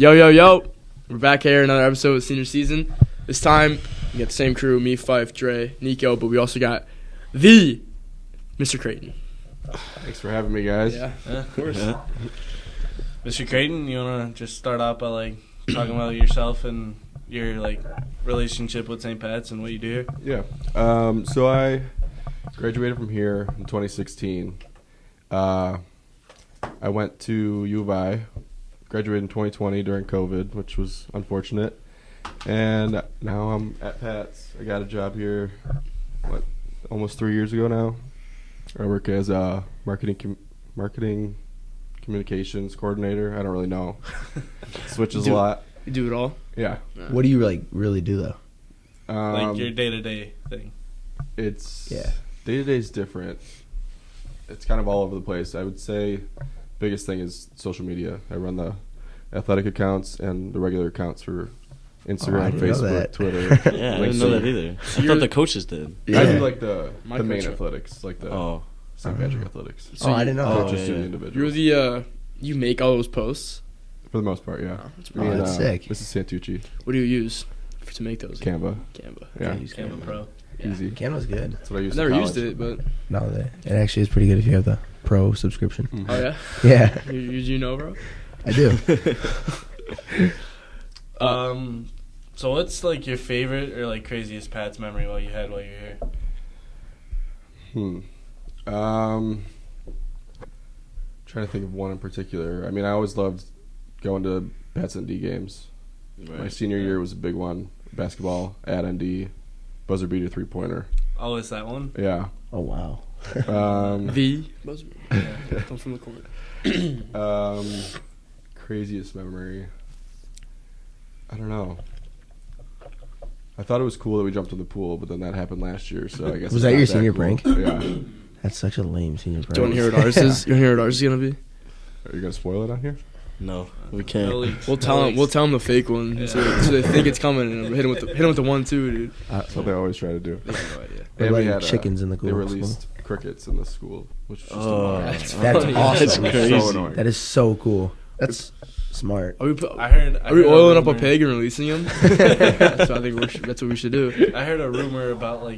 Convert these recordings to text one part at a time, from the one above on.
Yo. We're back here, another episode of senior season. This time, we got the same crew, me, Fife, Dre, Nico, but we also got the Mr. Creighton. Thanks for having me, guys. Yeah, of course. Yeah. Mr. Creighton, you want to just start out by, talking about yourself and your, relationship with St. Pat's and what you do here? Yeah. So I graduated from here in 2016. I went to U of I, graduated in 2020 during COVID, which was unfortunate. And now I'm at Pat's. I got a job here, almost 3 years ago now. I work as a marketing communications coordinator. I don't really know. Switches a lot. You do it all? Yeah. What do you really do though? Your day-to-day thing. It's day-to-day is different. It's kind of all over the place. I would say biggest thing is social media. I run the athletic accounts and the regular accounts for Instagram, Facebook, Twitter. Yeah, I didn't know that either. I thought the coaches did. I do the My main coach- athletics, the St. Patrick athletics. So I didn't know. Coaches do the individuals. You're you make all those posts? For the most part, yeah. Oh, that's Me and, that's sick. This is Santucci. What do you use to make those? Canva. Yeah. Canva Pro. Yeah. Easy. Canva's good. That's what I I've used never in used college. it, but... No, it actually is pretty good if you have the pro subscription. Mhm. Oh, yeah? Yeah, You know, bro? I do. So what's, your favorite or, craziest Pat's memory while you're here? Trying to think of one in particular. I mean, I always loved going to Pats and D games. Right. My senior year was a big one. Basketball at ND, buzzer beater 3-pointer. Oh, is that one? Yeah. Oh wow. The buzzer. Yeah, comes from the court. Craziest memory. I don't know. I thought it was cool that we jumped in the pool, but then that happened last year, so I guess Was it's that not your senior cool. prank? Yeah. That's such a lame senior prank. Do you want to hear what ours is? You want to hear what ours is going to be? Are you gonna spoil it on here? No, we can't. No leaks. We'll tell them the fake one, Yeah. so they think it's coming, and hit them with the 1-2, dude. That's what they always try to do. They have no idea. We're And we letting had, chickens in the They school. released crickets in the school, which was just Oh, annoying. That's That's funny. awesome. That's crazy. So annoying. That is so cool. That's smart. Are we I heard oiling up a rumor- pig and releasing him? That's what I think that's what we should do. I heard a rumor about,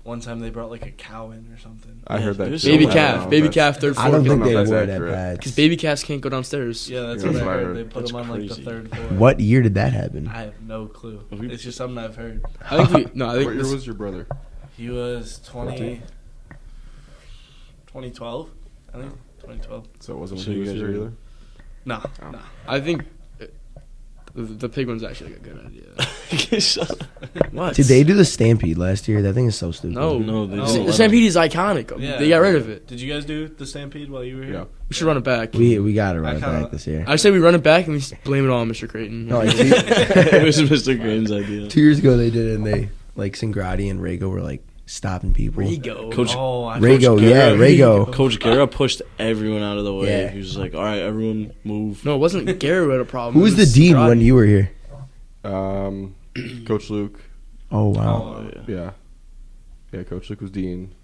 one time they brought, a cow in or something. I heard that. There's too. Baby so I don't know. calf, third I floor. don't think know they if would that's at accurate. Pat's. Because baby calves can't go downstairs. Yeah, that's Yeah, what that's I what I heard. heard. They put That's them on, the crazy. third floor. What year did that happen? I have no clue. We- It's just something I've heard. I think What year this- was your brother? He was 14? 2012, I think. 2012. So it wasn't So when he you was guys here are- either? No. I think the pig one's actually a good idea. Shut up. What? Did they do the Stampede last year? That thing is so stupid. No. No, they No. just The let Stampede is iconic. Yeah. They got rid of it. Did you guys do the Stampede while you were here? Yeah. We should run it back. We got to run I it kinda- back this year. I say we run it back and we blame it all on Mr. Creighton. No, like, it was Mr. Green's idea. 2 years ago they did it, and they Singrati and Rago were stopping people. Rigo. Coach- Oh, I Rago, Coach yeah, Guerra- Rago. Coach Guerra pushed everyone out of the way. Yeah. He was just like, all right, everyone move. No, it wasn't Gary who had a problem. Who It was the dean Scotty. when you were here? Coach Luke. Oh wow. Oh, yeah. Yeah, Coach Luke was dean.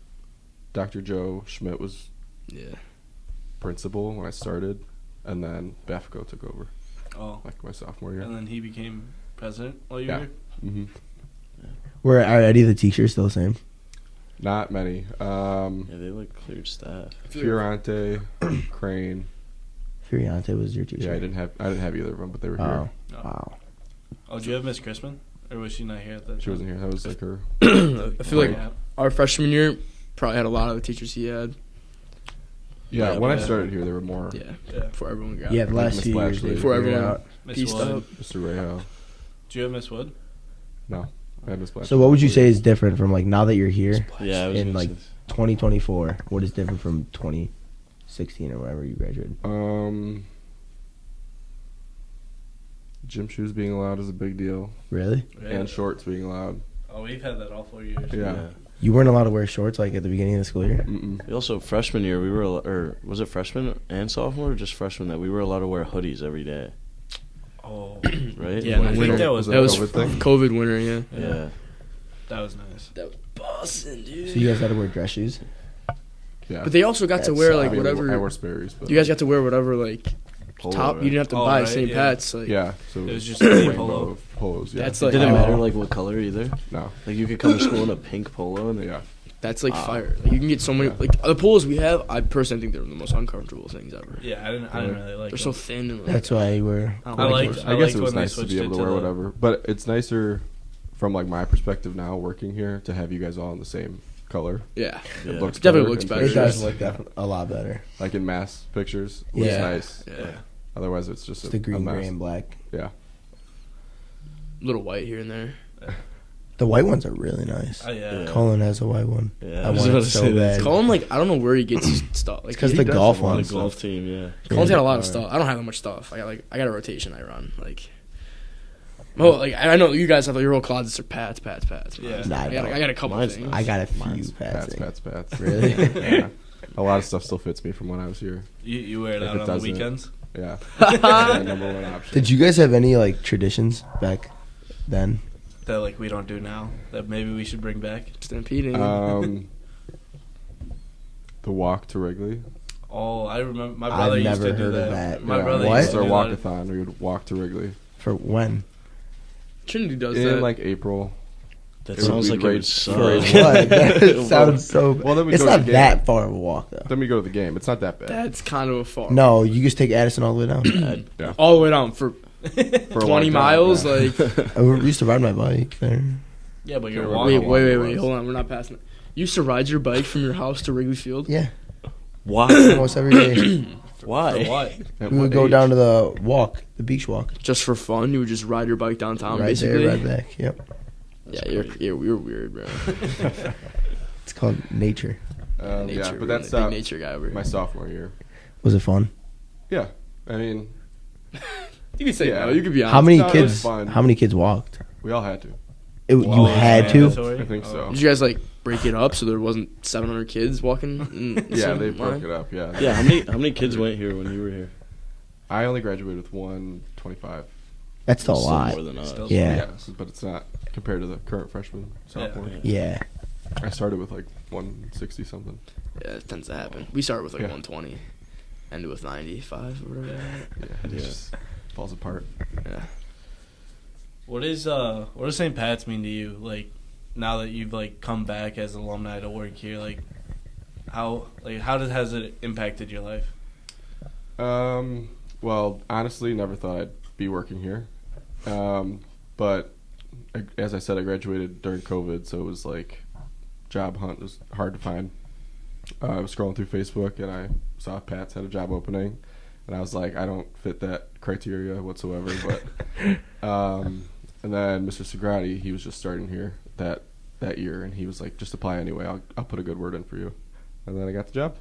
Dr. Joe Schmidt was Yeah. principal when I started, and then Bafco took over, Oh, my sophomore year. and then he became president while you were Yeah. here? Mm-hmm. Are any of the teachers still the same? Not many. Yeah, they cleared staff. Fiorante, Crane. Furiante was your teacher. Yeah, I didn't have either of them, but they were here. Oh, No. wow. Oh, did you have Miss Crispin? Or was she not here at that She time? wasn't here. That was her. I feel like Yeah. our freshman year probably had a lot of the teachers he had. Yeah, Yeah, when I yeah. started here, there were more. Yeah. Yeah. Before everyone got Yeah, the last Miss few years Blashley. they Before figured everyone- out. Miss Peaced Wood. up. Mr. Reho. Do you have Miss Wood? No, I had Miss Blashley. So what would you say is different from now that you're here, Yeah, I was in gonna say- 2024? What is different from 2016 or wherever you graduated? Gym shoes being allowed is a big deal, Really? and shorts being allowed. Oh, we've had that all 4 years. Yeah. You weren't allowed to wear shorts at the beginning of the school year? Mm-mm. We also, freshman year, we were, or was it freshman and sophomore or just freshman that we were allowed to wear hoodies every day, Oh, right? Yeah, I think that was That was COVID thing? COVID winter, yeah. Yeah. that was nice. That was bussin', dude. So you guys had to wear dress shoes? Yeah. But they also got to That's wear sad. like I mean, whatever. I wore Sperry's, but You guys got to wear whatever like polo. top. right? You didn't have to Oh, buy right, St. yeah. Pat's. Like, Yeah, so It was just a a rainbow polo. of polos. Yeah, That's It like didn't matter oh, like what color either. no, Like you could come to school in a pink polo and yeah. that's like Wow. fire. Like, you can get so many. Yeah. Like the polos we have, I personally think they're the most uncomfortable things ever. Yeah, I didn't really like. They're so them. thin and like, That's why you were. I don't I like liked- those. I guess it was when they nice to be switched able it to to wear the- whatever, but it's nicer from like my perspective now working here to have you guys all in the same color. Yeah, yeah. It looks Definitely better looks in better. It pictures. does look a lot better. Like in mass pictures, it looks Yeah. nice. yeah. Otherwise, it's just It's a the green, mess. gray, and black. Yeah, Little white here and there. The white ones are really nice. Oh yeah. Yeah. Colin has a white one. Yeah, I I was want about it to so say that. bad. Colin, like, I don't know where he gets his stuff. Like, Because he the does golf have a lot On of the ones. golf team, yeah. Colin's got a lot of Yeah. stuff. I don't have that much stuff. I got a rotation I run. Like, oh, like I know you guys have like your whole closets are Pats. Yeah. Nah, I got a couple Mine's things. I got a few Mine's pads. Pats. Really? Yeah. A lot of stuff still fits me from when I was here. You wear it If out it on the doesn't- weekends. Yeah, That's my number one option. Did you guys have any like traditions back then? That like we don't do now. That maybe we should bring back. Stampeding. The walk to Wrigley. Oh, I remember my brother I've used never to do heard that. of that. My Yeah, brother What? used It's to our do that. walkathon. We would walk to Wrigley For when? Trinity does in that. like April. That It sounds would like be it would great suck. for What? That sounds so. Well, then we It's go to not the that game. far of a walk though. Then we go to the game. It's not that bad. That's kind of a far. No, you just take Addison all the way down. Yeah. all the way down for For a 20 long time, miles. yeah. Like, I used to ride my bike there. Yeah, but you're Wait, walking. how long it wait. was. Hold on, we're not passing it. You used to ride your bike from your house to Wrigley Field. Yeah, Why? almost every day. Why? For what? At We what would go age? down to the beach walk. Just for fun, you would just ride your bike downtown, Right basically. there, right back. Yep. Yeah, you're weird, bro. It's called nature. Yeah, Nature, but that's big nature guy over here. my sophomore year. Was it fun? Yeah, I mean, You could say Yeah. no. You could be honest. How many No, it was kids? fun. How many kids walked? we all had to. You Well, had to. mandatory? I think so. Did you guys like break it up so there wasn't 700 kids walking? In the Yeah, same they line? broke it up. Yeah. Yeah, how many kids went here when you were here? I only graduated with 125. That's still a Still lot. more than us. Still- Yeah. But it's not compared to the current freshman sophomore. Yeah. I started with like 160 something. Yeah, it tends to happen. We started with like Yeah. 120, ended with 95 or whatever. Yeah, it Yeah. just falls apart. Yeah. What does St. Pat's mean to you? Like now that you've like come back as alumni to work here, how has it impacted your life? Well, honestly, never thought I'd be working here. But as I said, I graduated during COVID, so it was like job hunt was hard to find. I was scrolling through Facebook and I saw Pat's had a job opening, and I was like, I don't fit that criteria whatsoever. But and then Mr. Segrati, he was just starting here that year, and he was like, just apply anyway. I'll put a good word in for you, and then I got the job.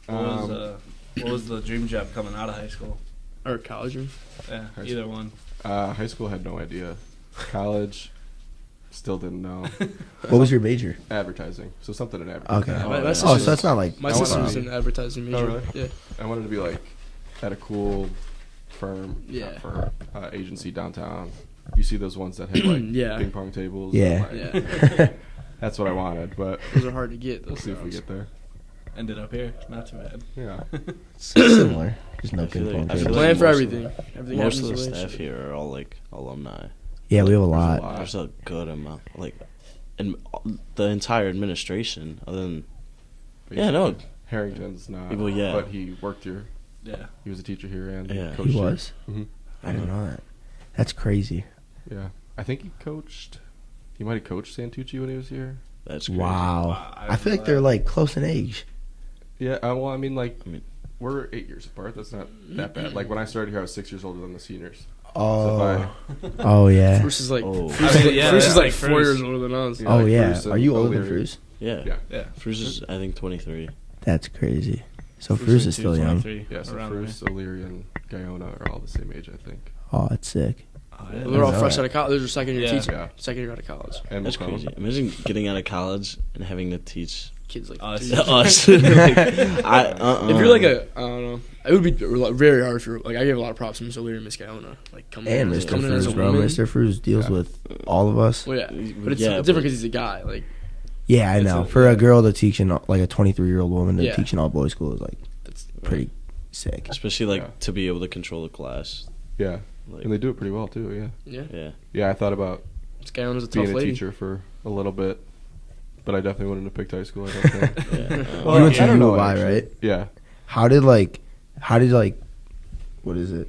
What was the dream job coming out of high school? Or college room. Yeah, High either one. High school had no idea. College, still didn't know. What was your major? Advertising, so something in advertising. Okay. My yeah. Oh, so that's not like. My I sister wanna was be- in advertising major. Oh, really? Yeah. I wanted to be like at a cool firm, Yeah. for agency downtown. You see those ones that have like Yeah. ping pong tables. Yeah. and, like, Yeah. that's what I wanted, but Those are hard to get. we'll Those see if we jobs. get there. Ended up here. Not too bad. Yeah. Similar. There's no I feel ping like- pong I feel tables. Plan like for most everything. Everything Most happens of the in staff relationship. here are all like alumni. Yeah, we have a There's lot. There's a good amount, like, and the entire administration. Other than Yeah, no. Harrington's not. Well, yeah. But he worked here. Yeah. He was a teacher here and Yeah. coached He here. was. Mhm. I didn't know that. That's crazy. Yeah. I think he coached. He might have coached Santucci when he was here. that's crazy. Wow. Wow, I I feel didn't like know they're that. like close in age. Yeah. Well, I mean, we're 8 years apart. That's not that Mm-hmm. bad. Like when I started here, I was 6 years older than the seniors. Oh. Oh yeah. Bruce is like, Oh. Bruce I mean, yeah, Bruce is yeah, like like 4 Bruce. years older than us. Yeah, Oh like yeah. Bruce and Are you older than O'Leary. Fruz? Yeah. Yeah. Yeah. Fruz is I think 23. That's crazy. So Fruz Fruz and is still young. 23, Yeah, so around Bruce, O'Leary, and Guyona are all the same age, I think. Oh, that's sick. there. Oh, I didn't They're all know fresh that. out of college. They're second year Yeah. teaching. Yeah. Second year out of college. And That's McCollum. crazy. Imagine getting out of college and having to teach Kids like Us. 3 years. us. Like, I If you're like a, I don't know, it would be very hard for, like, I give a lot of props to Miss O'Leary and Miss Guyona. Like, coming And in, Mr. coming in as Fruz, a bro. woman. Mr. Fruz deals Yeah. with all of us. Well, yeah. But it's Yeah, different but- because he's a guy. Like, Yeah, I It's know. a- For yeah. a girl to teach in like a 23-year-old woman to Yeah. teach in all boys school is like that's pretty sick. especially like Yeah. to be able to control the class. Yeah, Like, and they do it pretty well too. Yeah, Yeah. yeah, yeah. I thought about Skyline was a tough being a lady. teacher for a little bit, but I definitely wouldn't have picked high school. I don't think. yeah. Well, You went to I don't U know, of I, actually. right? Yeah. How did what is it?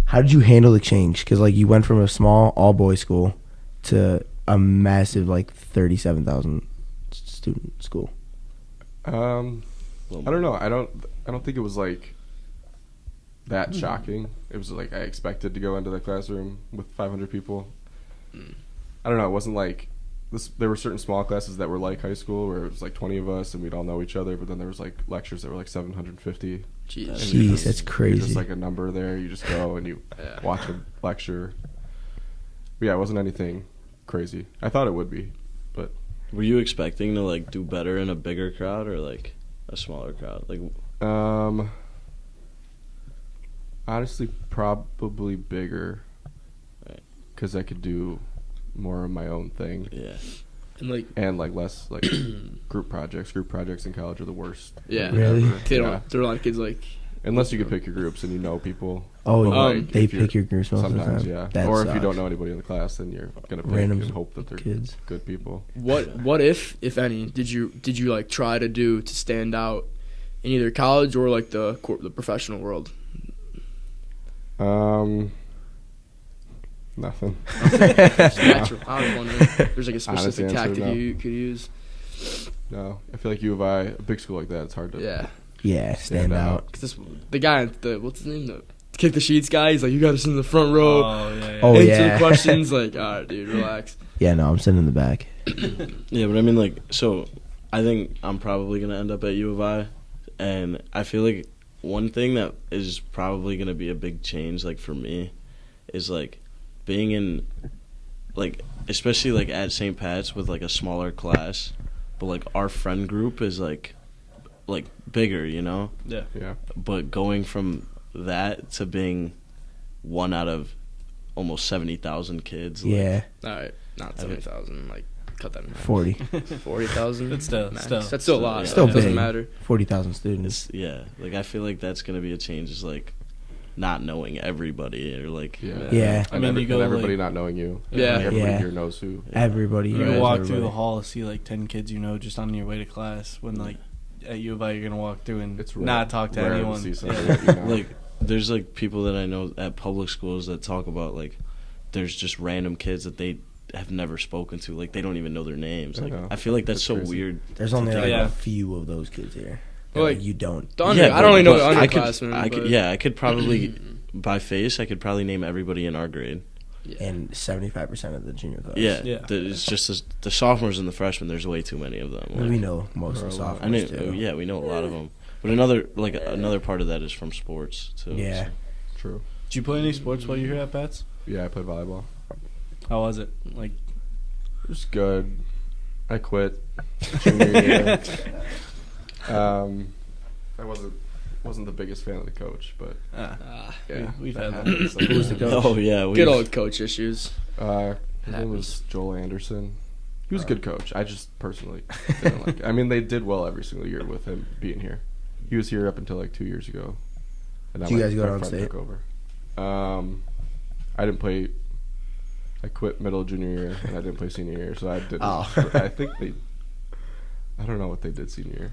How did you handle the change? Because like you went from a small all boys school to a massive like 37,000 student school. I don't know. I don't think it was like that shocking. It was like I expected to go into the classroom with 500 people. I don't know. It wasn't like this. There were certain small classes that were like high school, where it was like 20 of us and we'd all know each other. But then there was like lectures that were like 750. Jeez. And Jeez, you're just- that's You're crazy. just like a number there. You just go and you Yeah. watch a lecture. But yeah, it wasn't anything crazy. I thought it would be. Were you expecting to like do better in a bigger crowd or like a smaller crowd? Like, Honestly, probably bigger. Right. Because I could do more of my own thing. yeah, And like, And like less like group projects. Group projects in college are the worst. yeah. Really? ever. They don't, Yeah. there are a lot of kids like, Unless you can pick your groups and you know people. Oh, But, Um, like, they if you're- pick your groups most of the Sometimes, time. yeah. That Or if you sucks. don't know anybody in the class, then you're gonna pick Random and hope that they're kids. good people. what if any, did you like try to do to stand out in either college or like the professional world? Nothing. Just natural. I was wondering if there's like a Honest specific answer, tactic no. you could use. No, I feel like U of I, a big school like that, it's hard to. Yeah. Yeah, stand out. Cause the guy, what's his name? The kick the sheets guy. He's like, you got to sit in the front row. Oh yeah. Oh, answer yeah. the questions. Like, all right, dude, relax. Yeah, no, I'm sitting in the back. yeah. But I mean, like, so I think I'm probably gonna end up at U of I, and I feel like one thing that is probably gonna be a big change, like for me, is like being in, like, especially like at St. Pat's with like a smaller class, but like our friend group is like bigger, you know. Yeah. Yeah. But going from that to being one out of almost 70,000 kids, like, Yeah, All right, not I mean- 70,000. Like, cut that in half. 40. 40,000. But still. That's still a lot. Still It doesn't big. matter. 40,000 students. it's, yeah, like I feel like that's gonna be a change. Is like not knowing everybody or like Yeah. Yeah. I mean, you go, and everybody like- not knowing you. Yeah. Like, everybody Yeah. here knows who. Everybody. You knows can walk everybody. through the hall, see like 10 kids you know just on your way to class. When like at U of I, you're gonna walk through and It's not talk to rare anyone. see somebody Yeah. that you know. like there's like people that I know at public schools that talk about like there's just random kids that they have never spoken to, like they don't even know their names. Like Yeah. I feel like that's That's so crazy. weird. There's only like Yeah. a few of those kids here. Well, like, you don't. The under, Yeah, I don't really know but the I could, underclassmen. I could, but- yeah, I could probably by face, I could probably name everybody in our grade. Yeah. And 75% of the junior class. Yeah, Yeah. It's just the sophomores and the freshmen. There's way too many of them. We know most of the Or a lot. I know, sophomores too. yeah, we know a lot of them. But another part of that is from sports too. Yeah. so. True. Did you play any sports while you were here at Pats? Yeah, I played volleyball. How was it? Like, It was good. I quit junior year. I wasn't the biggest fan of the coach, but yeah, we've that had happens. Who was the coach? Oh yeah, Good old coach issues. His name was Joel Anderson. He was a good coach. I just personally didn't like it. I mean, they did well every single year with him being here. He was here up until like 2 years ago. And Did you guys go down state? took over. I didn't play. I quit middle junior year, and I didn't play senior year, so I didn't. Oh. I think they. I don't know what they did senior year.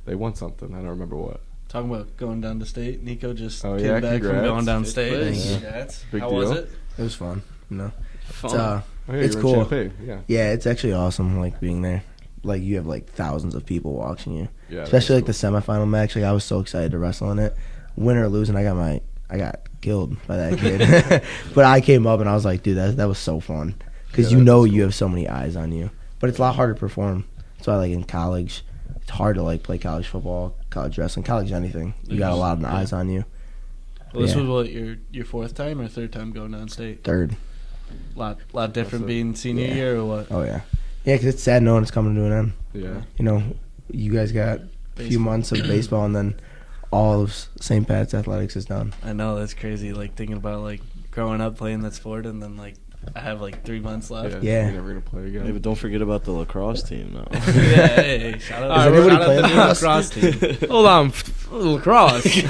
They won something. I don't remember what. talking about going down to state. Nico just Oh, came yeah, back from congrats. going down Fifth state. place. Congrats. Big How was deal. it? It was fun. You know. Fun. It's, Oh, yeah, It's you were cool. in Champaign. Yeah. yeah, it's actually awesome. Like being there. Like you have like thousands of people watching you. Yeah. Especially like that's the semifinal match. Like I was so excited to wrestle in it. Win or lose, and I got killed by that kid. But I came up and I was like, dude, that was so fun. Because Yeah, you know that's you cool. have so many eyes on you. But it's a lot harder to perform. That's why like in college, it's hard to like play college football, college wrestling, college anything. You got a lot of eyes on you. Well, this Yeah. was what your fourth time or third time going down state? Third. Lot different Awesome. being senior Yeah. year or what? Oh yeah. Yeah, because it's sad knowing it's coming to an end. Yeah. You know, you guys got a few months of baseball and then all of St. Pat's athletics is done. I know that's crazy. Like thinking about like growing up playing that sport and then like I have like 3 months left. Yeah. You're never gonna play again. Hey, but don't forget about the lacrosse team now. Yeah, hey, shout out, All right, shout out playing to the lacrosse? lacrosse team. Hold on, lacrosse.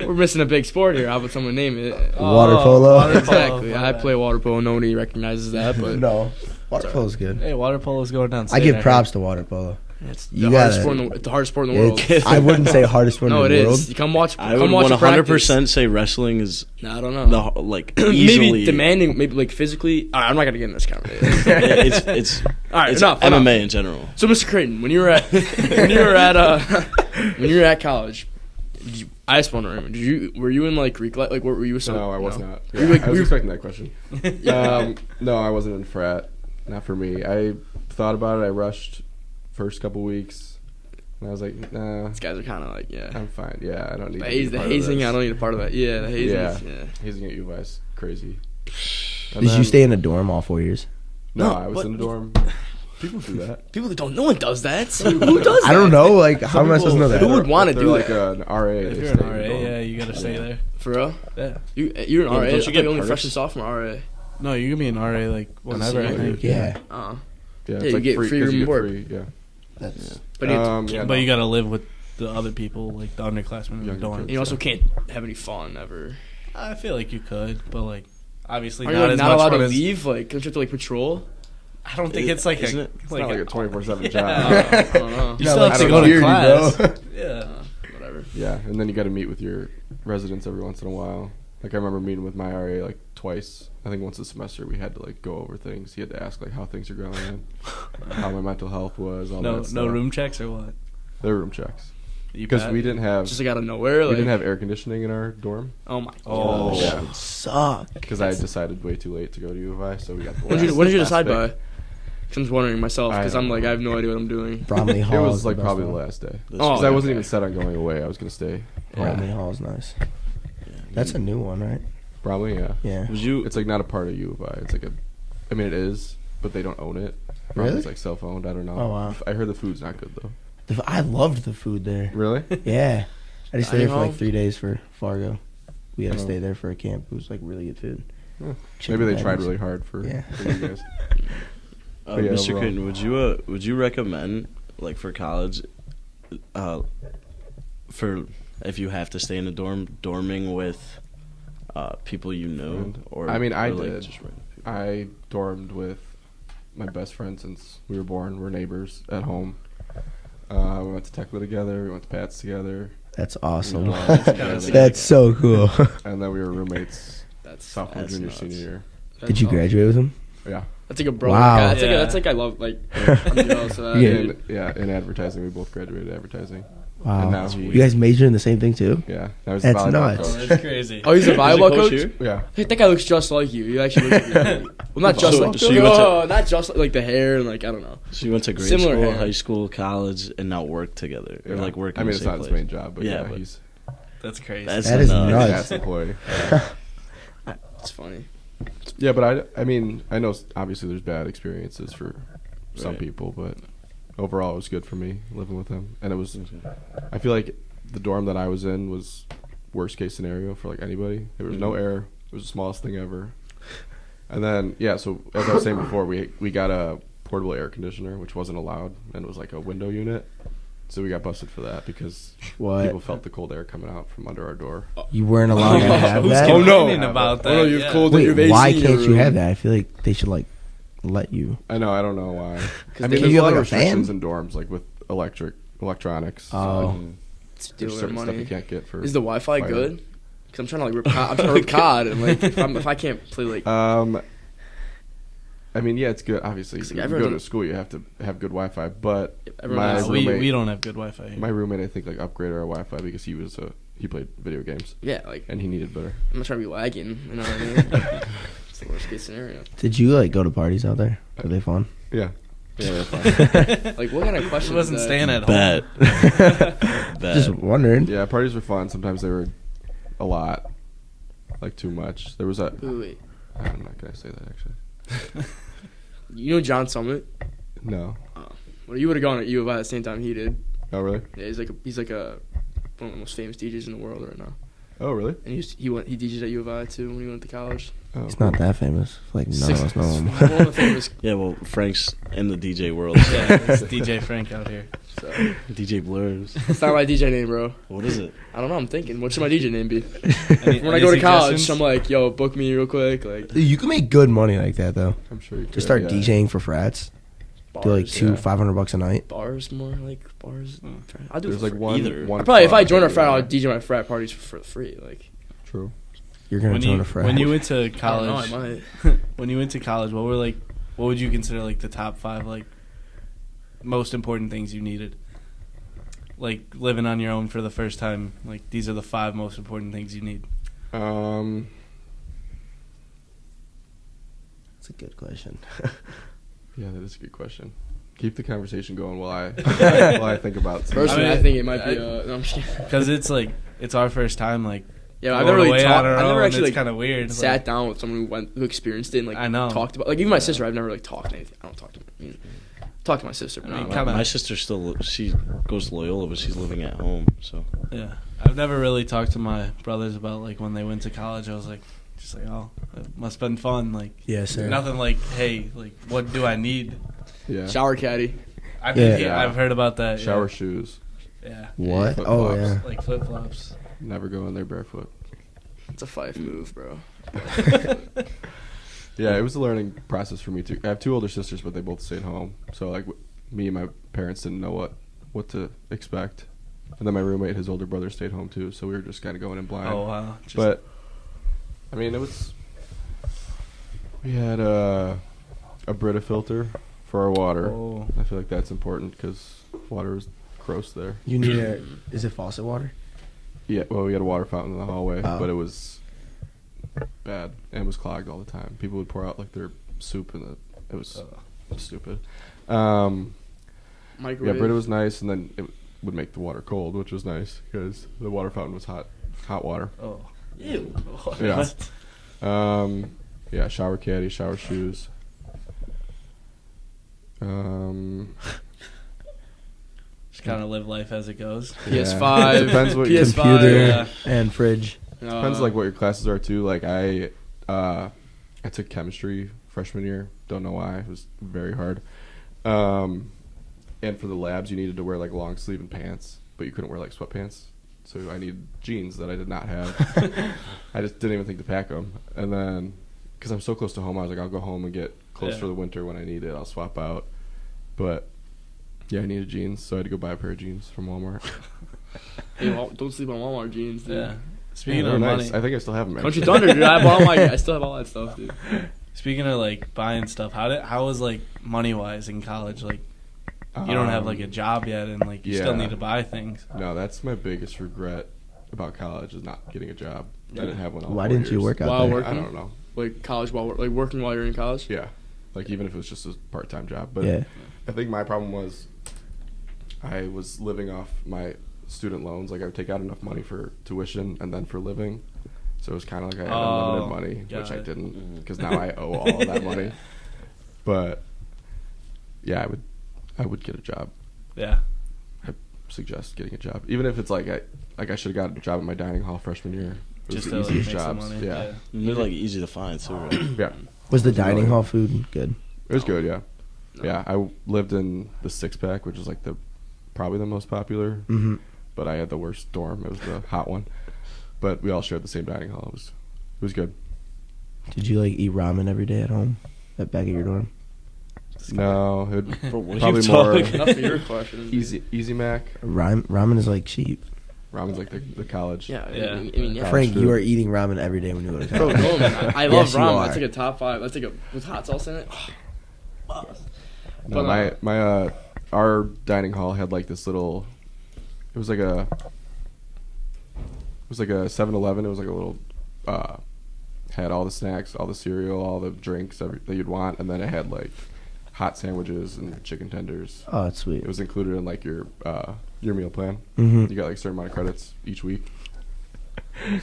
We're missing a big sport here. How about someone name it? Water polo? Water polo, Exactly. my I bad. play water polo. Nobody recognizes that, but No. Water polo's good. Hey, water polo's going down. I give props to water polo. it's You the hardest gotta- sport in the, it's the hardest sport in the world. It's, I wouldn't say hardest sport No, in it the is. world. You come watch. I Come would watch a practice. 100% say wrestling is No, I don't know. the like Maybe easily demanding, maybe like physically. All right, I'm not gonna get in this conversation. it's All right, it's enough. MMA in general. So, Mr. Creighton, when you were at when you were at college, I just wondering, were you in like Greek like what were you? No, I was not. You Yeah, were like- I was you- expecting that question. No, I wasn't in frat. Not for me. I thought about it. I rushed first couple weeks, and I was like, nah, These guys are kind of like I'm fine. Yeah, I don't need the, to be a the part of hazing. this. I don't need a part of that. Yeah, the hazing. Yeah. Yeah. Hazing at UVI is crazy. And Did you then- stay in a dorm all 4 years? No, No, I was but- in a dorm. People do that. People that don't. No one does that. Who does that? I don't know. Like, how am I supposed to know that? Who would wanna They're do like that? an RA. If they you're an stay in RA, the dorm. yeah, you gotta stay there. For real? Yeah. You're an RA. don't you I thought get only perks? freshman sophomore RA. No, you can be an RA like whenever. I senior. think. Yeah. Uh, Yeah, it's Yeah, you like get free, free 'cause room you and get board. free, yeah. That's but Yeah, But no. you gotta live with the other people, like the underclassmen in the Younger dorm. kids. you also can't have any fun ever. I feel like you could, but like obviously Are you not like, as not much allowed fun to as. leave? Like, don't you have to like patrol? I don't think it's like Isn't a. it? It's like not like a- a 24/7 I job. don't know. You still have I to don't go know. to Security, class. bro. Yeah. Whatever. Yeah, and then you got to meet with your residents every once in a while. Like I remember meeting with my RA like twice. I think once a semester we had to like go over things. He had to ask like how things are going, and how my mental health was. All No, that no stuff. room checks or what? Their room checks You because bet. we didn't have Just like out of nowhere. we Like, didn't have air conditioning in our dorm oh my. Oh. gosh. Yeah. suck. because I decided way too late to go to U of I. So we got. The When did you, last- when did you last decide pick. by? 'Cause I'm just wondering myself because I I'm don't like know. I have no idea what I'm doing. Bromley Hall. It is was like the probably best the one. last day This Oh, because I wasn't okay. even set on going away. I was gonna stay. Bromley Hall is nice. Yeah, That's a new one, right? Probably yeah. Yeah. Was you? It's like not a part of U of I. It's like I mean it is, but they don't own it. Probably Really? It's like self-owned. I don't know. Oh, wow. I heard the food's not good though. I loved the food there. Really? Yeah. I just stayed there for Dining like 3 days for Fargo. We had to Oh. stay there for a camp. It was like really good food. Huh. Chicken Maybe they tried patties. really hard for Yeah. you guys. But yeah, Mr. overall. Creighton, would you recommend like for college, for if you have to stay in a dorming with people you know, or I mean, I or, like, did. just random people? I dormed with my best friend since we were born. We're neighbors at home. We went to Tekla together. We went to Pat's together, That's awesome. Yeah, that's That's so cool. and then we were roommates That's sophomore, That's junior, nuts. senior year. Did you graduate with him? Yeah, That's like a bro. Wow. That's like Yeah. that's like I love like I'm jealous of that. Yeah. dude. in advertising, we both graduated advertising. Wow. And now You guys majored in the same thing too? Yeah, now he's That's a volleyball nuts. Oh, coach. that's crazy. Oh, he's a volleyball coach coach. here? Yeah, Hey, that guy looks just like you. You actually look like you. Well, not just So- like so you went to- no, not just like the hair and like I don't know. So you went to grade Similar school, hair. high school, college, and now work together, or Yeah. like work. I in mean, the it's same not his place. main job, but Yeah, yeah, but- he's That's crazy. That's That is nuts. he's an nuts. ass employee. It's funny. Yeah, but I mean, I know obviously there's bad experiences for some Right. people, but overall it was good for me living with him. And it was, I feel like the dorm that I was in was worst case scenario for like anybody. There was no air. It was the smallest thing ever. And then yeah, so as I was saying before, we got a portable air conditioner which wasn't allowed, and it was like a window unit. So we got busted for that because What? people felt the cold air coming out from under our door. You weren't allowed to have Who's that? Oh, no. complaining about that? Oh, no, you've Yeah. cold- Wait, you've AC why in your can't you room. have that? I feel like they should like let you. I know, I don't know why. I they- mean, Can there's you a lot have, of like, a fan? restrictions in dorms, like with electronics. So Oh. Steal there's their certain stuff you money. can't get for. Is the Wi-Fi fire. good? Because I'm trying to like rip. I'm trying to rip COD, and like if I can't play like I mean, yeah, it's good. Obviously, Cause, if like, you go everyone's- to school, you have to have good Wi-Fi. But everyone my has- roommate, we don't have good Wi-Fi here. my roommate, I think, like upgraded our Wi-Fi because he played video games yeah, like and he needed better. I'm not trying to be lagging. You know what I mean? It's the worst case scenario. Did you like go to parties out there? Were they fun? Yeah, yeah, that's fine. Like what kind of question? She wasn't is that? staying at home. Bet. Bet. Just wondering. Yeah, parties were fun. Sometimes they were a lot, like too much. There was a. Wait. I'm not gonna say that actually. You know John Summit? No. Well, you would have gone at U of I at the same time he did. Oh really? Yeah, he's like one of the most famous DJs in the world right now. Oh, really? and he DJed at U of I too when he went to college. Oh, He's not that famous. Like none of us know him. One of the famous. Yeah, well, Frank's in the DJ world. Yeah, it's DJ Frank out here. So. DJ Blurs. It's not my DJ name, bro. What is it? I don't know. I'm thinking, what should my DJ name be? Any- When I any go to college, suggestions? I'm like, yo, book me real quick. Like Dude, you can make good money like that though. I'm sure you could. Just start yeah. DJing for frats. Do like bars, yeah. $500 a night. bars more like bars. I'll do There's it like for one. Either. one Probably if club I join a that frat, you I'll know. DJ my frat parties for free. Like True. You're gonna when join you a frat. when you went to I don't know, college, I might. when you went to college, what would you consider like the top 5 like most important things you needed? Like living on your own for the first time, like these are the 5 most important things you need. That's a good question. Yeah, that is a good question. Keep the conversation going while I think about it. Personally, I I, mean, think it might be. No, I'm just kidding. Because it's like it's our first time. Like Yeah, I've going never really away talked. on our I've never own, actually it's like kind of weird. sat down with someone who experienced it and like I know. talked about. Like even my sister, I've never like talked anything. I don't talk to. Talk to my sister, but I mean, not kinda- My sister she goes to Loyola, but she's living at home. So Yeah, I've never really talked to my brothers about like when they went to college. I was like, just like, oh, it must have been fun. Like Yes, sir. nothing like, hey, like what do I need? Yeah. shower caddy. Yeah. I've heard about that. Shower shoes. Yeah, What? Flip Oh flops. yeah. like flip flops. Never go in there barefoot. It's a Fife move, bro. Yeah, it was a learning process for me too. I have 2 older sisters, but they both stayed home. So like me and my parents didn't know what to expect. And then my roommate, his older brother, stayed home too. So we were just kind of going in blind. Oh wow. But I mean, we had a Brita filter for our water. Oh. I feel like that's important because water was gross there. You need a. Is it faucet water? Yeah, well, we had a water fountain in the hallway, Oh. but it was bad and it was clogged all the time. People would pour out like their soup in it. It was stupid. Yeah, Microwave. Brita was nice, and then it would make the water cold, which was nice because the water fountain was hot water. Oh. Ew. Yeah. Yeah, shower caddy, shower shoes. Just kind of live life as it goes. PS5. Depends what PS5. Computer yeah. and fridge. Depends like what your classes are too. Like I took chemistry freshman year. Don't know why. It was very hard. And for the labs, you needed to wear like long sleeve and pants, but you couldn't wear like sweatpants. So I needed jeans that I did not have. I just didn't even think to pack them. And then, because I'm so close to home, I was like, I'll go home and get clothes Yeah. for the winter when I need it. I'll swap out. But yeah, I needed jeans, so I had to go buy a pair of jeans from Walmart. Hey, don't sleep on Walmart jeans, dude. Yeah. Speaking They're of nice. money, I think I still have them. Country actually. Thunder, dude. I have all my. I still have all that stuff, dude. speaking of like buying stuff, how was like money wise in college? Like you don't have like a job yet, and like you still yeah. need to buy things. No, that's my biggest regret about college is not getting a job. I didn't have one. All Why 4 didn't you years. work out While there? working? I don't know. Like college like working while you're in college. Yeah, like even if it was just a part-time job. But Yeah. I think my problem was I was living off my student loans. Like I would take out enough money for tuition and then for living. So it was kind of like I had unlimited money, got which I it. didn't because now I owe all of that money. But yeah, I would get a job. Yeah. Suggest getting a job, even if it's like I should have got a job at my dining hall freshman year. It was Just the to like, easiest make some jobs. money. Yeah. they're like easy to find too, right? Yeah, Was the dining hall food good? it was good. Yeah, No. yeah. I lived in the 6-pack, which is like probably the most popular, Mm-hmm. but I had the worst dorm. It was the hot one, but we all shared the same dining hall. It was good. Did you like eat ramen every day at home? At back at your dorm? No, it Bro, what are probably you more talking? Enough for your question. Easy Mac. Ramen is like cheap. Ramen's like the college. Yeah. Yeah. I mean, yeah. Frank, food. you are eating ramen every day when you go to Bro, college. no, man. I love Yes, you ramen. are. That's like a top 5. That's like with hot sauce in it. No, But, my our dining hall had like this little. It was like a 7-Eleven. It was like a little. Had all the snacks, all the cereal, all the drinks that you'd want, and then it had like hot sandwiches and chicken tenders. Oh, that's sweet. It was included in like your meal plan. Mm-hmm. You got like a certain amount of credits each week,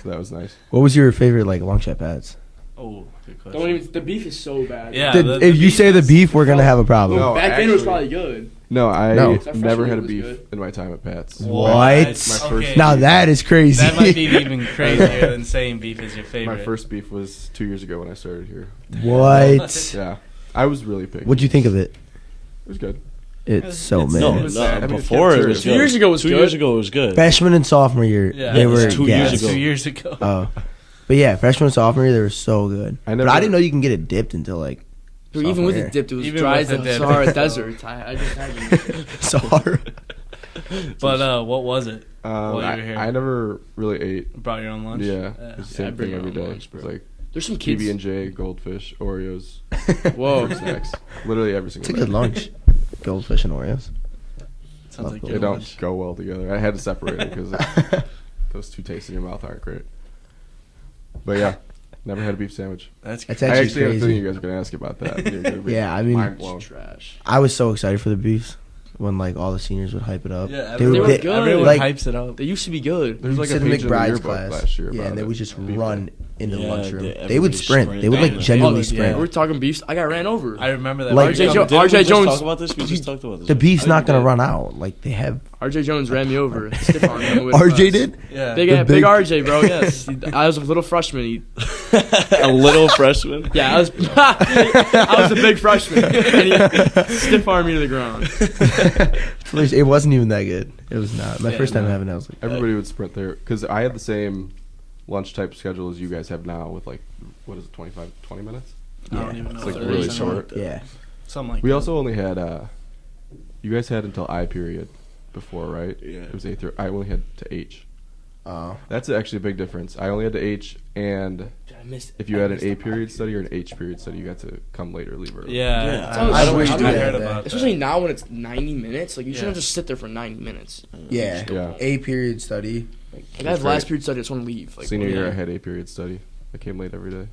so that was nice. What was your favorite like long shot pads? Oh, good question. don't even. The beef is so bad. Yeah. if you say the beef, we're gonna have a problem. No, Back then it was actually- probably good. No, I No. never had a Was beef good. in my time at Pat's. What? My first Okay. Now that is crazy. That might be even crazier than saying beef is your favorite. My first beef was 2 years ago when I started here. What? Yeah, I was really picky. What'd you think of it? It was good. It's so It's- mid. No, I mean, it's before it was two good. years ago was 2 good. years ago it was good. Freshman and sophomore year, Yeah, they it was were 2 gas. years ago. 2 years ago. Oh, but yeah, freshman and sophomore year, they were so good. I But never- I didn't know you can get it dipped until like. Dude, even sophomore with year. it dipped, it was Even dry with as the the dip. Sahara Desert. I just had you. Sahara. But what was it? While you I, were here. I never really ate. Brought your own lunch? Yeah, it was the Yeah, I same bring thing my every own day. lunch, It was bro. like There's some kids. PB&J, Goldfish, Oreos, Whoa. snacks. Literally every It's single a day. good lunch. Goldfish and Oreos. Sounds like They good don't lunch. go well together. I had to separate them because those two tastes in your mouth aren't great. But yeah, never had a beef sandwich. That's That's crazy. I actually actually had a feeling crazy. you guys were going to ask about that. You're gonna be Yeah, I mean- mind blown. Trash. I was so excited for the beefs when like all the seniors would hype it up. Yeah, They everyone, were- They were good. everyone like- hypes it up. They used to be good. There's like a Sit in page in the McBride's yearbook class. last year Yeah, about and they it. would just Beef run into the Yeah, lunchroom. they- They would everybody sprint. They would like sprinted. genuinely Oh, sprint. yeah. We're talking beefs. I got ran over. I remember that. Like- RJ Didn't we RJ just Jones. talk about this? We just talked about this. The beef's I not think gonna we did. run out. Like they have. RJ Jones ran me over. Stiff arm him with RJ us. did. Yeah. Big, The big big- RJ, bro. Yes, I was a little freshman. A little freshman. Yeah, I was a big freshman. And he stiff armed me to the ground. It wasn't even that good. It was not. My Yeah, first time no. having it, I was like, Everybody would sprint there because I had the same lunch type schedule as you guys have now with like, what is it, 20 minutes? I don't Yeah. even know. It's like what it really is. short. yeah. Something like We that. also only had, you guys had until I period before, right? Yeah. It was A through, I only had to H. Oh. That's actually a big difference. I only had to H, and if you had an A period study or an H period study, you got to come late or leave early. Yeah. Yeah, I I don't wish do I that. heard about that. Especially now when it's 90 minutes. Like, you Yeah. shouldn't just sit there for 90 minutes. Yeah. Yeah. A period study. Like, I have great. last period study. I just want to leave. Like, Senior year, yeah. I had A period study. I came late every day.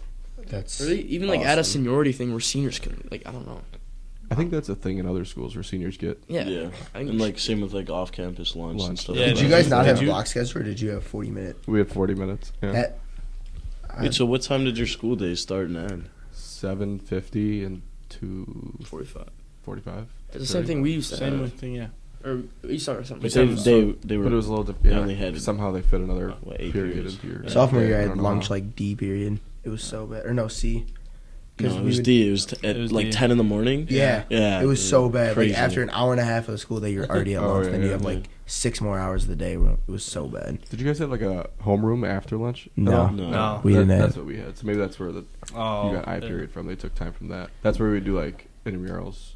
That's Really? Even like add a awesome. seniority thing where seniors can, like, I don't know. I think that's a thing in other schools where seniors get. Yeah. Yeah. I think And like same with like off-campus lunch and Lunch. stuff. Yeah, like Did you that. guys not Did have a you- block schedule, or did you have 40-minute? We had 40 minutes. Yeah. That. Wait, so what time did your school days start and end? 7:50 and 45. 2:45. It's the same thing we used to Same have. with thing, yeah. Or we used to have something. But Like they were. But it was a little different. They Yeah, only had- somehow they fit another what, 8 period periods? into your. Sophomore year, I I had don't know lunch how. like D period. It was so bad. Or no, C. No, it we was would- D. It was at It was like D. 10 in the morning. Yeah. Yeah. It was so bad. Crazy. Like after an hour and a half of the school day, you're already at Oh, lunch. yeah, then you yeah, have yeah. like 6 more hours of the day. Where it was so bad. Did you guys have like a homeroom after lunch? at No. all? No. We didn't That's have. what we had. So maybe that's where you Oh. got I period from. They took time from that. That's where we would do like intramurals.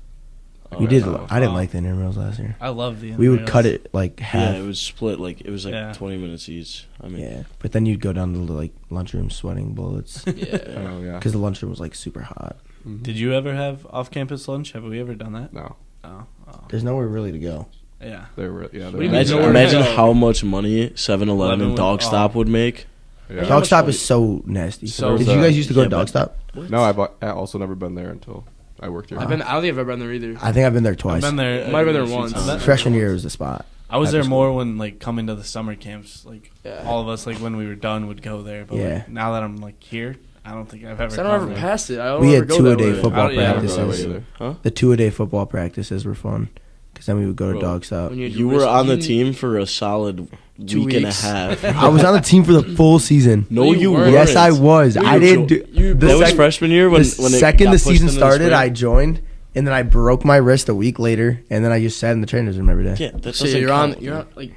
We Oh, did. Oh. I didn't like the intramurals last year. I love the. We would intramurals. cut it like Yeah, half. it was split. Like it was like Yeah. 20 minutes each. I mean, Yeah, but then you'd go down to the like lunchroom sweating bullets Yeah. Oh yeah. because the lunchroom was like super hot. Mhm. Did you ever have off-campus lunch? Have we ever done that? No, Oh. There's nowhere really to go. Yeah. they were. Yeah, What do they you were. mean imagine nowhere imagine to go? how much money 7-Eleven and would- Dogstop would make. Yeah. How much Dogstop money? is so nasty. So Did bad. you guys used to go Yeah, to but- Dogstop? No, I also never been there until I worked here. I don't think I've ever been there either. I think I've been there I've twice. been there. Might have been there a few once. times. Freshman year was the spot. I was after there school. more when like coming to the summer camps. Like Yeah. all of us, like when we were done, would go there. But Yeah. like, now that I'm like here, I don't think I've ever. So I don't come ever there. pass it. I don't We ever had go 2 a that day way. football I don't- yeah, I don't go that way practices. either. The 2 a day football practices were fun because then we would go to Bro. Dogstop. When had You your were wrist- on the you- team for a solid 2 week and a weeks. half. I was on the team for the full season. No, No, you you weren't. weren't. Yes, I was. No, I you didn't were. do. You- the That was sec- freshman year when the when it second got the pushed season into started, spring? I joined, and then I broke my wrist a week later, and then I just sat in the trainers room every day. Yeah, that So doesn't you're count, on. You're man. on. Like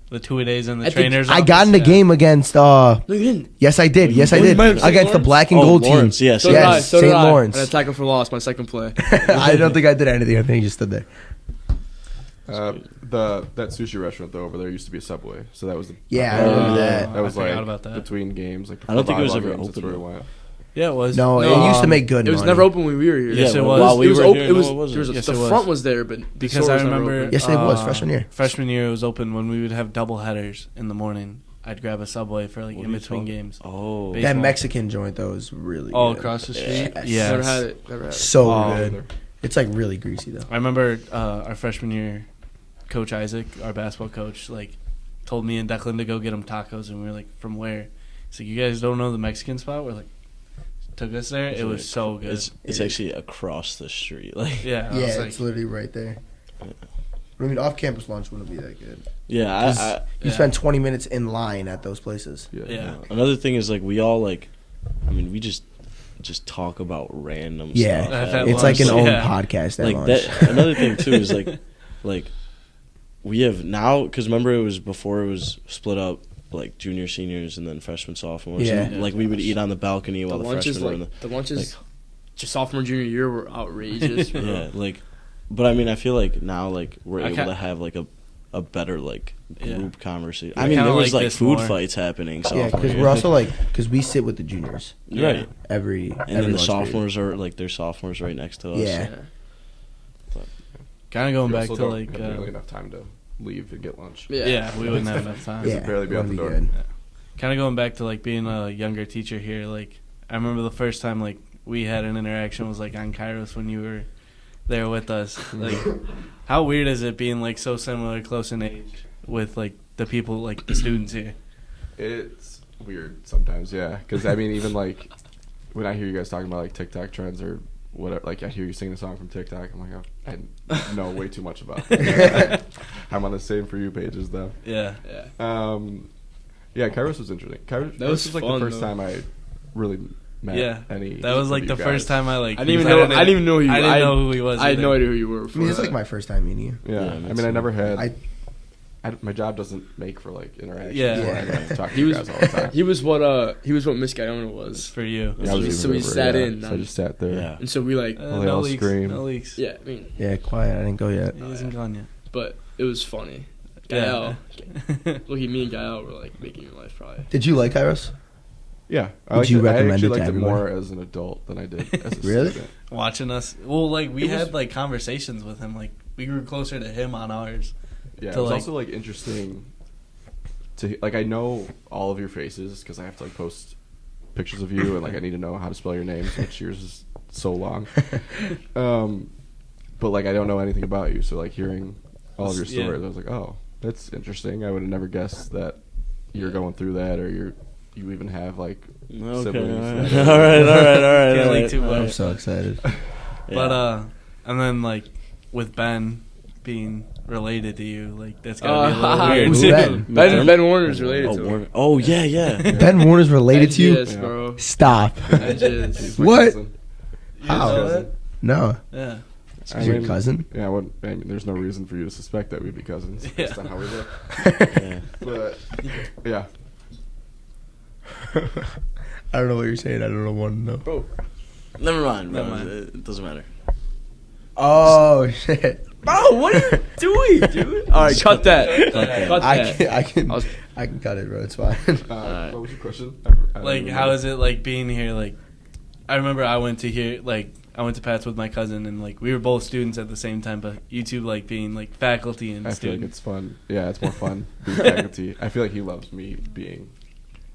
The 2-a-days and the I think trainers. I got in the office, game against. no, you didn't. Yes, I did. Yes, I you did. might have said Against the Lawrence? black and Oh, gold team. Lawrence, yes. So did I. Yes, So did St. I. Lawrence. And I tackled for loss my second play. I don't think I did anything. I think he just stood there. That sushi restaurant though over there used to be a Subway, so that was the Yeah, I remember that. That was I forgot like about that. between games. Like I don't think it was volleyball ever games, that's open, where it though. went. Yeah, it was. No, No, it used to make good. It was money. never open when we were here. Yes, Yeah, it well, was. while we it was were open. here, It was. no, it wasn't. There was Yes, the it was. front was there, but the Because store I was never remember. open. Yes, it was, freshman year. Freshman year, it was open when we would have double headers in the morning. I'd grab a Subway for like What in are you between talking- games. Oh, Baseball. That Mexican joint though is really All good. across the street. Yes. Yes. Never had it. Never had it. So Oh. good. It's like really greasy though. I remember our freshman year, Coach Isaac, our basketball coach, like told me and Declan to go get him tacos, and we were like, "From where?" He's like, "You guys don't know the Mexican spot?" We're like, took us there. It was so good. It's actually across the street. Like yeah, I was Yeah, like, it's literally right there. But I mean, off-campus lunch wouldn't be that good. Yeah, You spend 20 minutes in line at those places. Yeah. Another thing is like we all like, I mean, we just talk about random Yeah, stuff. At it's like an lunch, own yeah. podcast at Like lunch. that. Another thing too is like we have now, because remember it was before it was split up, like junior, seniors, and then freshmen, sophomores. Yeah. And, like we would eat on the balcony while the lunches, freshmen were in the lunches, like- just sophomore junior year were outrageous. the. Bro. Yeah, like, but I mean, I feel like now like we're I able ca- to have like a better like Yeah. group conversation. I I mean, there kinda was like like this food more. fights happening. Yeah, sophomore because year. we're also like, because we sit with the juniors right. every And every then the lunch period. sophomores are like their sophomores right next to us. Yeah. Kind of going We back also to don't like. have nearly enough time to leave and get lunch. Yeah, we wouldn't have enough time. This Yeah, would barely be out that'd the door. good. Kind of going back to like being a younger teacher here. Like I remember the first time like we had an interaction was like on Kairos when you were there with us. Like, how weird is it being like so similar, close in age with like the people, like the students here? It's weird sometimes, yeah. Because I mean, even like when I hear you guys talking about like TikTok trends or whatever, like I hear you singing a song from TikTok, I'm like, oh, I know way too much about that. I'm on the same For You pages though. Yeah. Yeah, Kairos was interesting. Kairos That was was like fun, the first though. time I really met Yeah. any. That was like of the you first guys. time I like. I didn't even know who you. I didn't know who he was. I had either. no idea who you were. I Before mean, it's that. like my first time meeting you. Yeah, Yeah, I me mean, I too. never had. My job doesn't make for like interaction. Yeah. So I have to talk to He you was- guys all the time. He was what Miss Guyona was, for you. Yeah, I was so even he over, sat yeah. in. So I just sat there. Yeah. and so we like, Well, they all leaks. scream. No leaks. yeah. I mean, Yeah, quiet. I didn't go yet. He hasn't gone yet. but it was funny. Yeah. Gael, look at me and Gael were like making your life probably. Did you like Kairos? Yeah, Would you recommend I actually it to liked it everyone? more as an adult than I did as a Really? student. Watching us. Well, like we It was- had like conversations with him. Like we grew closer to him on ours. Yeah, To, it was like- also like interesting to like I know all of your faces because I have to like post pictures of you and like I need to know how to spell your names, which yours is so long. But like I don't know anything about you, so like hearing all of your Yeah. stories, I was like, oh, that's interesting. I would have never guessed that you're going through that, or you even have like Okay. siblings. All right. All right. Can't all leak right. too much. I'm so excited. But and then like with Ben being related to you, like that's gotta be a little weird who's too. Ben? Ben Warner's related Oh, to him. Warner. Oh yeah, yeah. Ben Warner's related to you? Yes, Yeah. bro. Stop. Edges. He's my What? cousin. How? know that? No. Yeah. I Your mean, cousin? Yeah, I mean, there's no reason for you to suspect that we'd be cousins based on how we look. Yeah. But yeah, I don't know what you're saying. I don't want to know. Bro, Never mind. Never No, mind. It doesn't matter. Oh, shit. bro, what are you doing, dude? All right, cut that. Cut I that. can, I can, I was- I can cut it, bro. It's fine. Alright. what was your question? I don't Like remember. how is it like being here? Like I remember I went to Pat's with my cousin and like we were both students at the same time, but you two like being like faculty and I feel like students it's fun. Yeah, it's more fun being faculty. I feel like he loves me being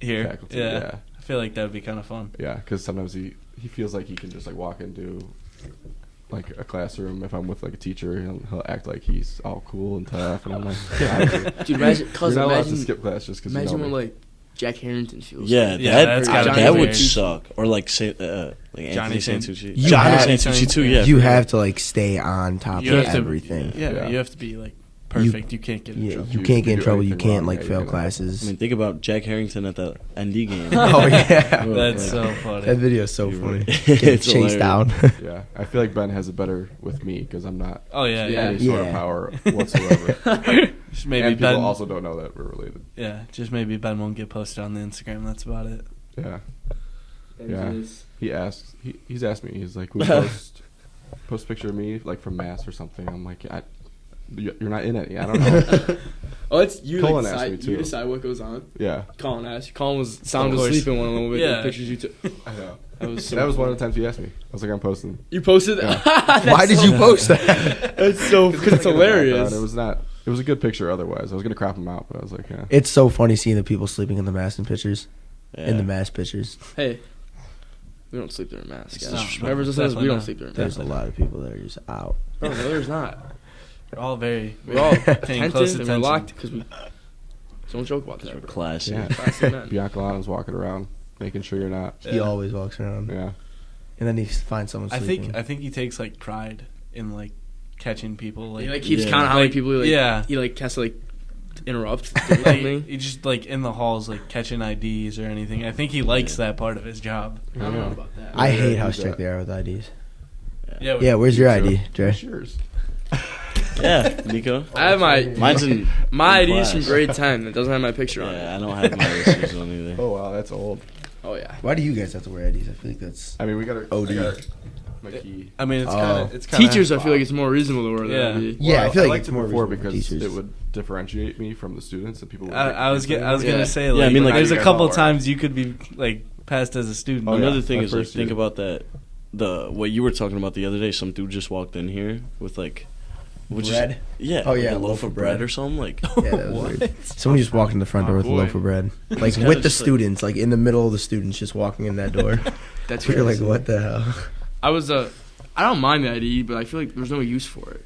here. faculty. Yeah. Yeah, I feel like that would be kind of fun. yeah. Because sometimes he feels like he can just like walk into like a classroom if I'm with like a teacher, he'll act like he's all cool and tough, and I'm like, Dude, imagine, you're cousin, not allowed to imagine, skip class just because you imagine know what me. like Jack Harrington feels. Yeah, Yeah, that that's gotta be that would weird. suck. Or like Anthony Johnny Santucci. You Johnny have- Santucci too. Yeah, you for have to like stay on top You of have to- everything. Yeah, Yeah. you have to be like perfect. You can't get in Yeah, trouble. you If can't get you in do trouble. You anything can't wrong, like yeah, fail you're gonna- classes. I mean, think about Jack Harrington at the ND game. Oh yeah, That's so funny. that video is so You're funny. right. Getting It's chased hilarious. down. Yeah, I feel like Ben has it better with me because I'm not Oh yeah, Yeah. any sort of Yeah. power whatsoever. Just maybe and people Ben. also don't know that we're related. Yeah, just maybe Ben won't get posted on the Instagram. That's about it. Yeah, And Yeah. just- he asks. He's asked me. He's like, "We post a picture of me like from mass or something." I'm like, "You're not in any. I don't know." Oh, it's you. Colin Like, asked decide, me, you too. decide what goes on. Yeah, Colin asked. Colin was sound Of course. asleep in one a little bit. Yeah. The pictures you took. I know. That was so That was one funny. of the times he asked me. I was like, "I'm posting." You posted. Yeah. Why did you post that? That's so because it's like in the hilarious. background. It was not. It was a good picture. Otherwise, I was gonna crop him out, but I was like, "Yeah." It's so funny seeing the people sleeping in the mask and pictures. Yeah. In the mask pictures, Hey, we don't sleep during masks. It's Guys. disrespectful. Whoever's listening, Definitely we don't not. sleep during there's masks. a lot of people that are just out. Bro, no, there's not. We're all very. We're all paying close attentive and we're attention. locked because we don't joke about that. bro. Classy. Yeah. Classy men. Bianca Lana's walking around, making sure you're not. He Yeah. always walks around, Yeah. and then he finds someone I sleeping. think he takes like pride in like catching people. Like, He like keeps Yeah. counting how many people he, like, yeah. he like has to like interrupt. Like, something. he just like in the halls, like catching IDs or anything. I think he likes that part of his job. I don't know about that. I Yeah, hate how he's strict that. they are with IDs. Yeah, Where's your ID, Dre? What's yours? Yeah, Nico. I have my Mine's in my in ID's from class. grade 10. It doesn't have my picture on Yeah, it. I don't have my receipts on either. Oh wow, that's old. Oh yeah. Why do you guys have to wear IDs? I feel like that's. I mean, we got our OD. my key. I mean, it's Oh. kind of it's kind Teachers, I feel like it's more reasonable to wear Yeah. that ID. Yeah, I feel like liked it's it more before reasonable for because teachers. it would differentiate me from the students and people. Would I was recognize me. I was Yeah. gonna say Yeah, like, I mean, like, there's you a guys couple all are. times you could be like passed as a student. Oh, yeah. Another thing my is like first think year. about that. The what you were talking about the other day. Some dude just walked in here with like, Bread? Yeah. Oh, yeah, like a loaf of bread or something. Like, Yeah, that was weird. Somebody just walked in the front door Oh, with a boy. loaf of bread, like It's kinda with the just like- students, like in the middle of the students, just walking in that door. That's You're like, crazy. what the hell? I was I don't mind the ID, but I feel like there's no use for it.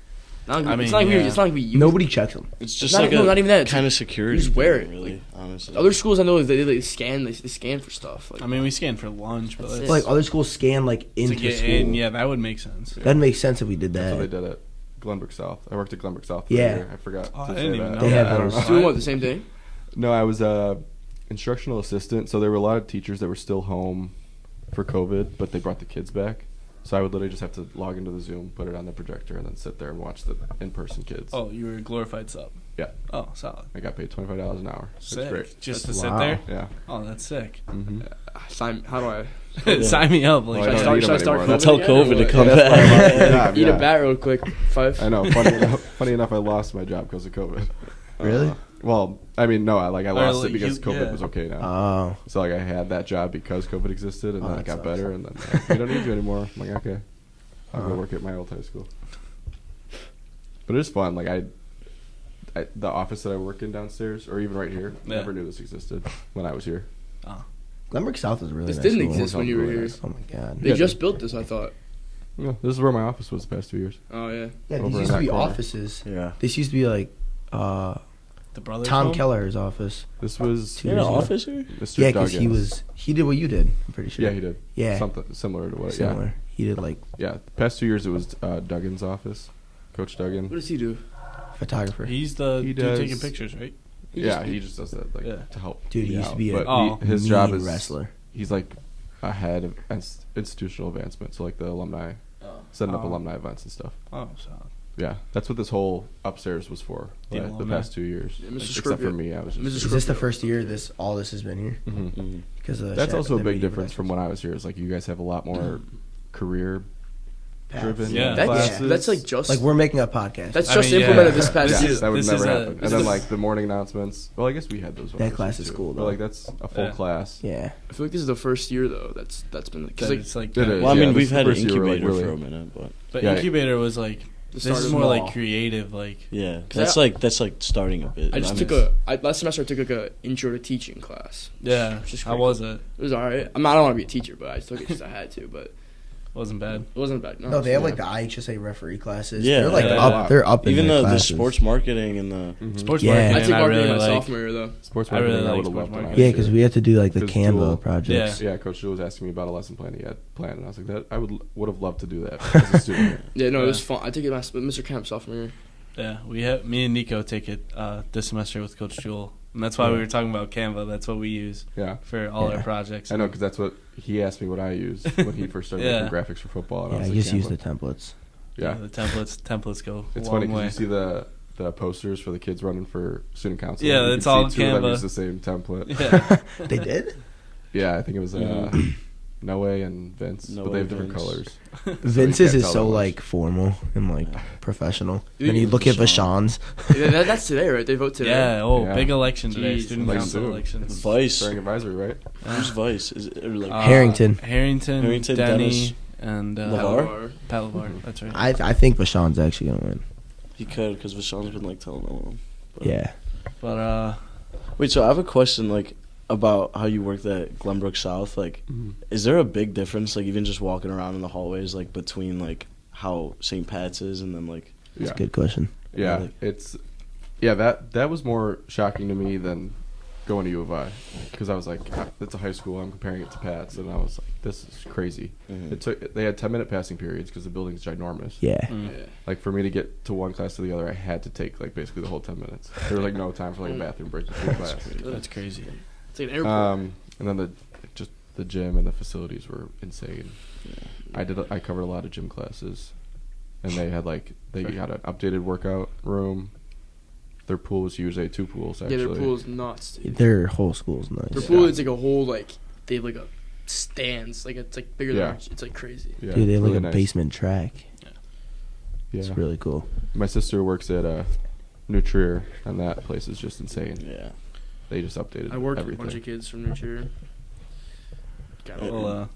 Not, I mean, it's not like yeah. it's not like we use Nobody checks them. it's just not- like no, a not even that. It's kind of security. you just wear thing, it, really. Honestly, Other schools I know they scan they scan for stuff. Like, I mean, we scan for lunch, but That's that's, it. Like other schools scan like to into get school. in, yeah, that would make sense. That makes sense if we did That's what they that. did at Glenbrook South. I worked at Glenbrook South. For Yeah. a year. I forgot. Oh, to I say didn't even that. know They have I don't those. know. doing what the same thing? No, I was a instructional assistant. So there were a lot of teachers that were still home for COVID, but they brought the kids back. So I would literally just have to log into the Zoom, put it on the projector, and then sit there and watch the in-person kids. Oh, you were a glorified sub. Yeah. Oh, solid. I got paid $25 an hour. It's Sick. great. Just That's- to sit wow. there. Yeah. Oh, that's sick. Mm-hmm. How do I? Yeah. Sign me up. Like, Well, I Should I don't start? need Should I them start? anymore. Tell again, COVID or to what? come Yeah, that's back. why I lost my job, Eat yeah. a bat real quick. 5. I know. Funny enough, I lost my job because of COVID. Really? Well, I mean, no, I lost like, it because you- COVID yeah. was okay now. Oh, So like I had that job because COVID existed, and Oh, then it that got sucks. better, and then like, we don't need you anymore. I'm like, okay, I'll go work at my old high school. But it is fun. Like the office that I work in downstairs, or even right here, Yeah. never knew this existed when I was here. Glenbrook South is a really This nice didn't school. exist when you were Really here. nice. Oh my god. They Yeah, just dude. built this, I thought. Yeah, this is where my office was the past 2 years. Oh yeah. Yeah, Over these in used to that be corner. offices. Yeah. This used to be like The brothers. Tom home? Keller's office. This was You had an years ago. office here? Mr. Yeah, because Duggins. he did what you did. I'm pretty sure. Yeah, he did. Yeah, Something similar to what. similar. He did like Yeah. The past 2 years it was Duggan's office, Coach Duggan. What does he do? photographer. He's the He dude taking does- pictures, right? He He just does that like Yeah. to help. Dude, he me used to out. be a But Oh. his job mean is wrestler. He's like a head of institutional advancement, so like the alumni, setting up Oh. alumni events and stuff. Oh, solid. Yeah, that's what this whole upstairs was for. The The alumni. past 2 years, Yeah, Mr. Like, except Scorpio. for me, I was Mr. just. Is this the Scorpio. first year all this has been here? Mhm. Mhm. Because That's also a big difference from when I was here. Is like you guys have a lot more career driven Yeah. classes. That's like just like we're making a podcast. that's I just mean, yeah. implemented this past Yeah, year. is- that would this never is a- happen. this And then is- like the morning announcements. Well, I guess we had those. That when I was class here, is too. cool, But though. like that's a full Yeah. class. yeah. I feel like this is the first year though. That's been because That like it's like It that. is. Well, I Yeah, mean, this we've is the had an first year we're, like, incubator really- for a minute, but But Yeah. incubator was like the this start is of more small. like creative. Like yeah, Cause that's like starting a bit. I just mean, took last semester I took like a intro to teaching class. yeah. Which is How great. was it? It was alright. I don't want to be a teacher, but I took it because I had to. But Wasn't bad. it wasn't bad. No, they have yeah. like the IHSA referee classes. Yeah, they're like yeah, up. yeah. They're up in even their the classes. sports marketing and the Mhm. Sports Yeah. marketing. I took I marketing really my like. sophomore year though. Sports I really marketing. I like would have sports loved when I was Yeah, here. because we have to do like the Because Canva Jewel- projects. Yeah, Coach Jewell was asking me about a lesson plan he had planned, and I was like, "That I would have loved to do that as a student." Yeah, no, Yeah. it was fun. I took it with Mr. Kemp sophomore year. Yeah, we have me and Nico take it this semester with Coach Jewell, and that's why we Yeah. were talking about Canva. That's what we use Yeah, for all Yeah. our projects. I know because that's what he asked me what I used when he first started Yeah. making graphics for football. And Yeah, I I was like, just use Canva. the templates. Yeah, Yeah, the templates go it's a funny long way. because you see the posters for the kids running for student council. Yeah, and you it's can all see two of them Canva. use the same template. Yeah, They did? Yeah, I think it was Noe and Vince, Noe, but they have different Vince. colors. Vince's can't is tell so that much. like formal and like professional. Dude, Then you look at Vashon. Vashon's. Yeah, that's today, right? They vote today. yeah. Oh, Yeah. big election today. Jeez. Student Like council soon. elections. Vice. During advisory, right? Who's Vice? Is it or like Harrington. Harrington, Harrington, Denny, Dennis. and LeVar? Pat LeVar. That's right. I think Vashon's actually gonna win. he could because Vashon's been like telling him. But- Yeah. But Wait, so I have a question like about how you worked at Glenbrook South. Like, is there a big difference, like even just walking around in the hallways, like between like how St. Pat's is and then like That's Yeah. a good question. Yeah, Like- it's that was more shocking to me than going to U of I because I was like, it's a high school. I'm comparing it to Pat's, and I was like, this is crazy. Mhm. They had 10-minute passing periods because the building's ginormous. Yeah. Yeah. Like for me to get to one class to the other, I had to take like basically the whole 10 minutes. There was like no time for like a bathroom break between class. That's crazy. It's like an airport. And then the gym and the facilities were insane. I covered a lot of gym classes, and they got an updated workout room. Their pool was huge. They had 2 pools actually. Yeah, their pool is nuts. Dude. Their whole school's nice. Their pool is like a whole they have like a stands. Like it's like bigger Yeah. than it's like crazy. Yeah, Dude, they have really like a nice. basement track. Yeah. It's really cool. My sister works at New Trier, and that place is just insane. Yeah. They just updated I worked everything. with a bunch of kids from New Trier. Well,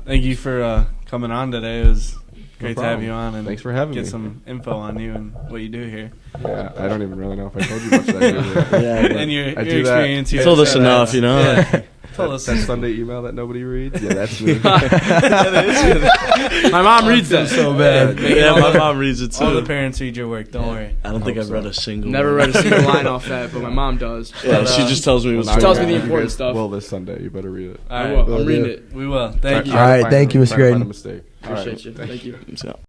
thank you for coming on today. It was great to have problem. you on and Thanks for having get me. some info on you and what you do here. Yeah, I don't even really know if I told you much that I do here. Yeah, but And your I do that. experience here. told us enough, you know. Yeah. Told us That Sunday email that nobody reads? Yeah, that's me. My mom reads them so bad. Yeah, my mom reads it too. All the parents read your work. Don't worry. I don't think I've read a single. Never one. read a single line off that, but my mom does. Yeah, she just tells me what's Now She tells me you the guys- important stuff. Well, this Sunday, you better read it. All I right. will. Will I'm reading do. it. We will. Thank you. All right, Find thank you, Mr. trying to find Creighton. a mistake. All right. Appreciate you. Thank you. So-